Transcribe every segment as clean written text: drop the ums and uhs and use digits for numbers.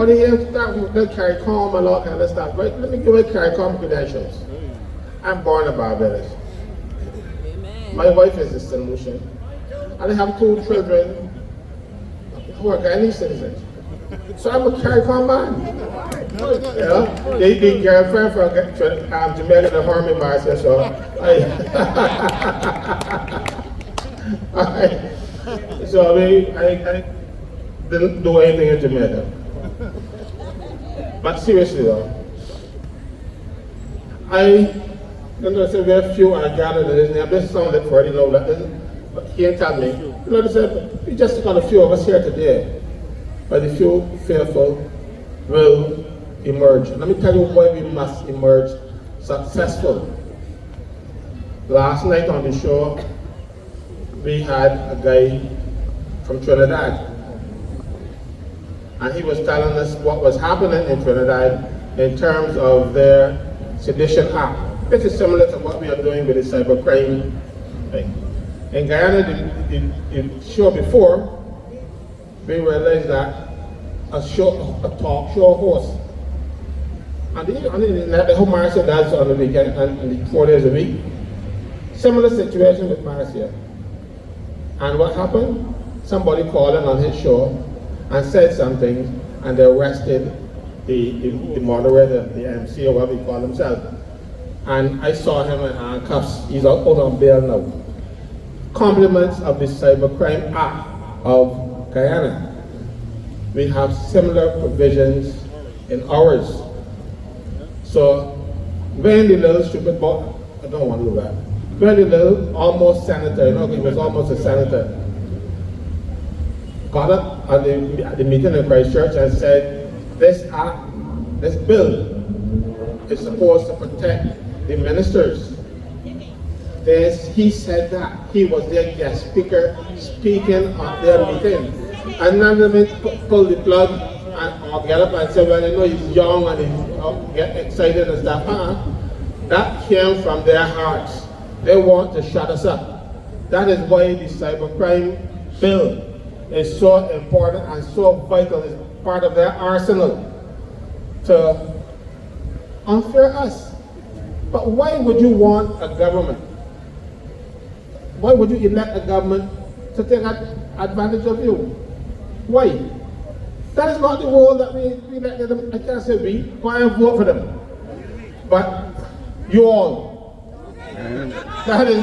everybody here start with the CARICOM and all kind of stuff, right? Let me give you CARICOM credentials. I'm born in Barbados. My wife is a St. Lucian. And I have 2 children who are Guyanese citizens. So I'm a CARICOM man. Yeah? The girlfriend from Jamaica, the Harmony Bar, says so. So I didn't do anything in Jamaica. But seriously though, they said very few are gathered in this name. This sounded for you know that. But he told me, they said, we just got a few of us here today, but the few fearful will emerge. And let me tell you why we must emerge successful. Last night on the show, we had a guy from Trinidad, and he was telling us what was happening in Trinidad in terms of their Sedition Act. This is similar to what we are doing with the cybercrime thing. In Guyana, the show before, we realized that a talk show host, and the whole Marcia does on the weekend and 4 days a week. Similar situation with Marcia. And what happened? Somebody called in on his show and said something, and they arrested the moderator, the MC, or whatever he called himself. And I saw him in handcuffs. He's out on bail now. Compliments of the Cybercrime Act of Guyana. We have similar provisions in ours. So when the little stupid boy, I don't want to do that. When the little almost senator, you know, he was almost a senator, got up at the meeting in Christchurch and said, this act, this bill is supposed to protect the ministers. He said that he was their guest speaker speaking at their meeting. And none of them pulled the plug or get up and say, well, you know, he's young and he get excited and stuff. That came from their hearts. They want to shut us up. That is why the cybercrime bill is so important and so vital. It's part of their arsenal to unfair us. But why would you want a government? Why would you elect a government to take advantage of you? Why? That is not the role that we elect them. I can't say we, why I vote for them. But you all. That is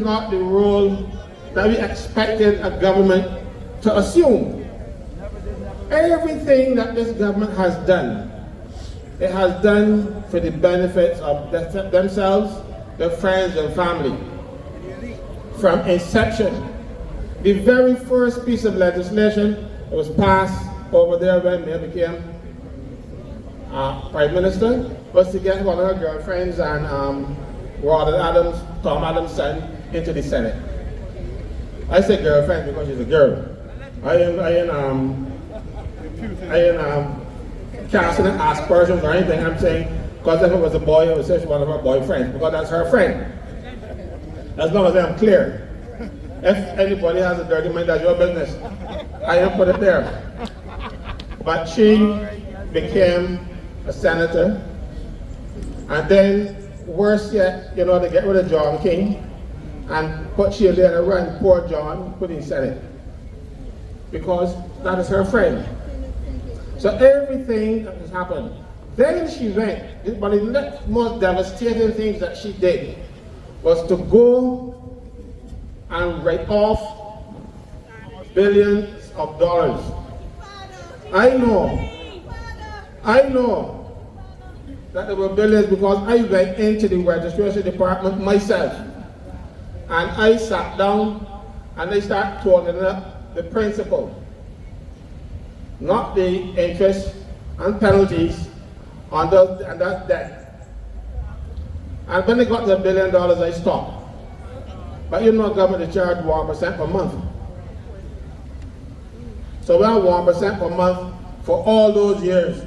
not the role that we expected a government to assume. Everything that this government has done, it has done for the benefits of themselves, their friends and family. From inception, the very first piece of legislation that was passed over there when Mayor became Prime Minister was to get one of her girlfriends and Tom Adams' son into the Senate. I say girlfriend because she's a girl. I ain't casting aspersions or anything. I'm saying because if it was a boy, I would say she's one of her boyfriends because that's her friend. As long as I'm clear. If anybody has a dirty mind, that's your business. I don't put it there. But she became a senator, and then worse yet, you know, they get rid of John King and put she there and run poor John, put in Senate. Because that is her friend. So everything that has happened. Then she went, but the most devastating things that she did was to go and write off billions of dollars. I know that there were billions because I went into the registration department myself and I sat down and they started totaling up the principal, not the interest and penalties on that debt. And when they got to $1 billion, I stopped. But you know, government is charged 1% per month. So we have 1% per month for all those years.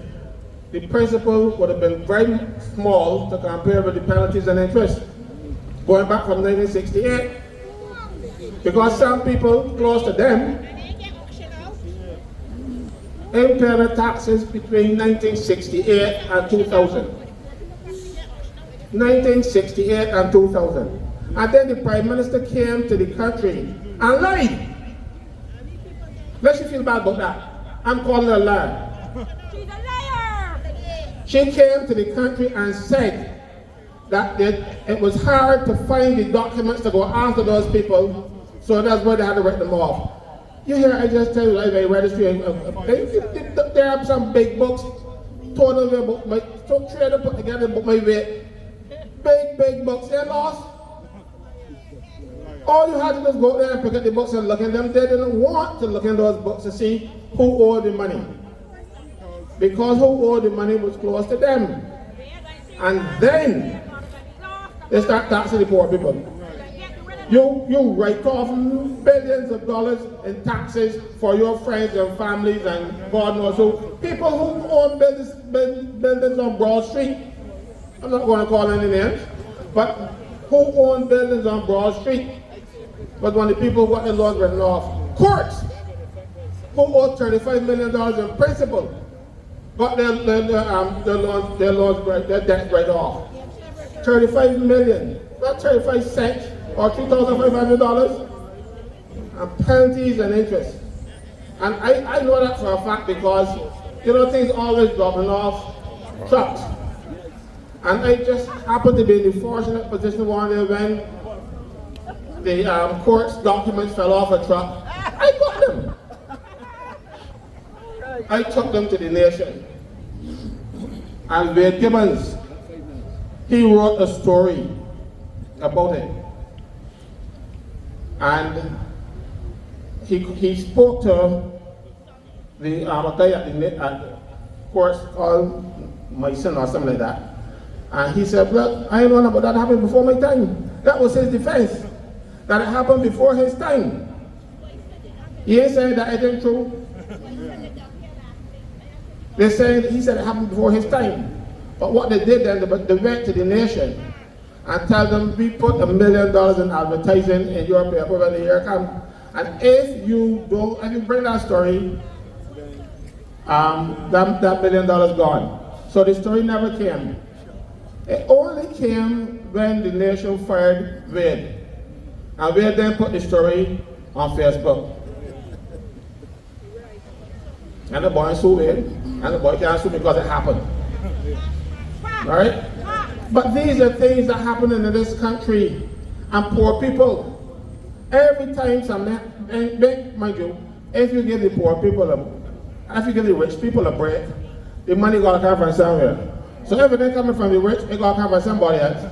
The principal would have been very small to compare with the penalties and interest, going back from 1968. Because some people close to them in paying the taxes between 1968 and 2000. 1968 and 2000. And then the Prime Minister came to the country and lied. Let you feel bad about that. I'm calling her a liar. She's a liar! She came to the country and said that it was hard to find the documents to go after those people, so that's why they had to write them off. You hear, I just tell you, like a registry, there are some big books, total about my, so three to put together about my weight. Big books, they're lost. All you had to do is go there and pick up the books and look in them. They didn't want to look in those books to see who owed the money. Because who owed the money was close to them. And then they start taxing the poor people. You write off billions of dollars in taxes for your friends and families and God knows who. People who own buildings on Broad Street. I'm not going to call any names, but who own buildings on Broad Street was one of the people who got their loans written off. Courts, who owed $35 million in principal, got their debt right off. 35 million, not 35 cents or $2,500, and penalties and interest. And I know that for a fact because, you know, things always dropping off trucks. And I just happened to be in the fortunate position one day when the court's documents fell off a truck. I got them. I took them to the Nation. And Wade Gibbons, he wrote a story about it. And he spoke to the guy at the course called Mason or something like that. And he said, well, I don't know about that happened before my time. That was his defense, that it happened before his time. He ain't saying that it ain't true. They're saying he said it happened before his time. But what they did then, they went to the Nation and tell them, we put $1 million in advertising in your paper when the year comes. And if you bring that story, that $1 million gone. So the story never came. It only came when the Nation fired Wade. And Wade then put the story on Facebook. And the boy sued Wade, and the boy can't sue because it happened. Right? But these are things that happen in this country. And poor people, every time mind you, if you give the poor people, if you give the rich people a break, the money gotta come from somewhere. So everything coming from the rich, it got to come from somebody else.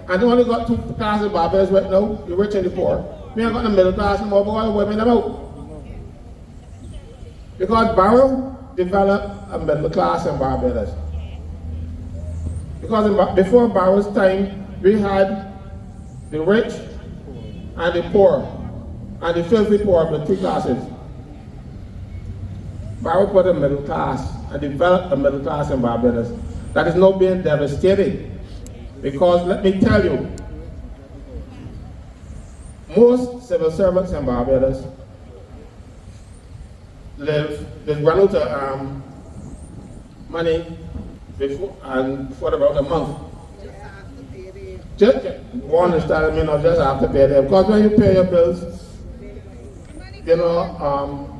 And they only got two classes of Barbados right now, the rich and the poor. We ain't got the middle class anymore, but we're women them out. Because Barrow developed a middle class in Barbados. Because before Barrow's time, we had the rich and the poor, and the filthy poor, the two classes. Barrow put a middle class and developed a middle class in Barbados. That is now being devastated. Because let me tell you, most civil servants in Barbados they run out of money for about a month. Just one is telling me, just have to pay them. Because when you pay your bills, you know,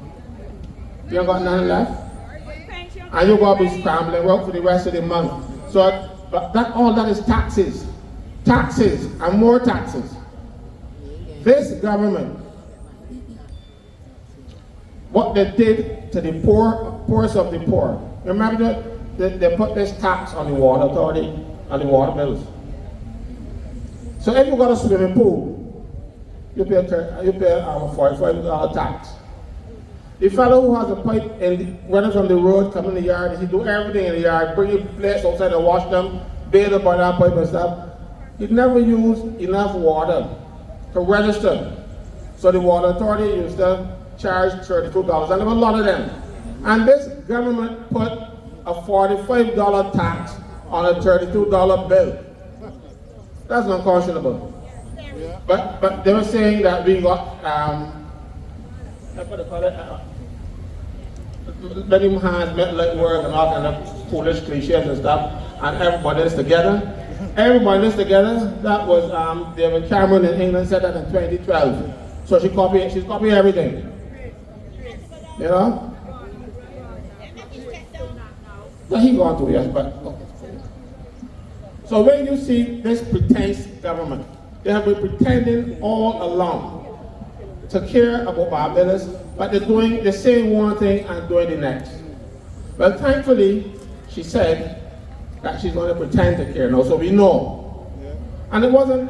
you ain't got nothing left. And you're going to be scrambling work for the rest of the month. So, but all that is taxes. Taxes and more taxes. This government, what they did to the poorest of the poor. Remember that they put this tax on the water authority and the water bills. So if you got a swimming pool, you pay $45 tax. The fellow who has a pipe running from the road, come in the yard, he do everything in the yard, bring your plates outside and wash them, bathe up on that pipe and stuff. He never used enough water to register. So the water authority used to charge $32, and there were a lot of them. And this government put a $45 tax on a $32 bill. That's unconscionable. But they were saying that we got, let him hands make like work and all kind of foolish cliches and stuff, and everybody is together. Everybody is together. That was David Cameron in England said that in 2012. So she's copying everything. You know? So he gone through, yes, but so when you see this pretense government, they have been pretending all along to care about Barbados, but they're saying one thing and doing the next. Well, thankfully, she said that she's going to pretend to care now, so we know. And it wasn't,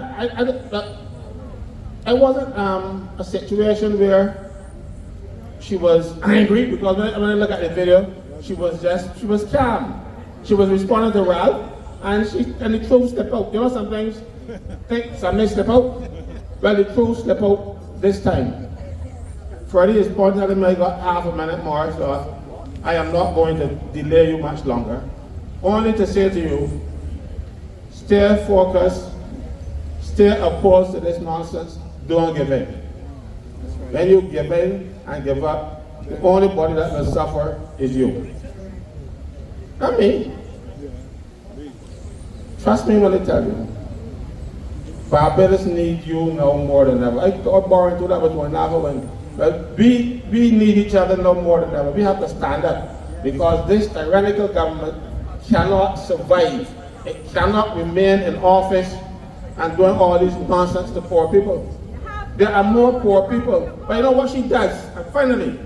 it wasn't a situation where she was angry, because when I look at the video, she was calm. She was responding to Ralph, and the truth slipped out. You know, sometimes something slip out. Well, the truth slipped out this time. Freddie is pointing at me, I got half a minute more, so I am not going to delay you much longer. Only to say to you, stay focused, stay opposed to this nonsense, don't give in. When you give in and give up, the only body that will suffer is you. Not me. Trust me when I tell you. Barbados need you now more than ever. I thought borrowing to that was one hour when, but we need each other now more than ever. We have to stand up, because this tyrannical government cannot survive. It cannot remain in office and doing all this nonsense to poor people. There are more poor people. But you know what she does? And finally,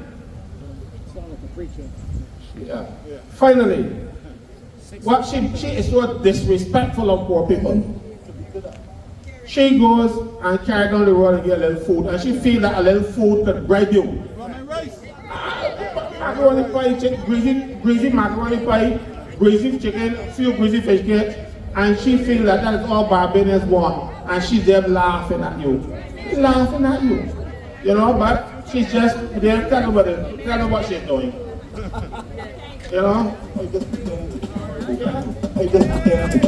finally, what she is so disrespectful of poor people. She goes and carries down the road and get a little food, and she feels that a little food could bribe you. Macaroni pie, greasy macaroni pie, greasy chicken, a few greasy fish cakes, and she feels that that is all Barbadians want, and she's there laughing at you. Laughing at you. You know, but she's just there telling what she's doing. You know? I just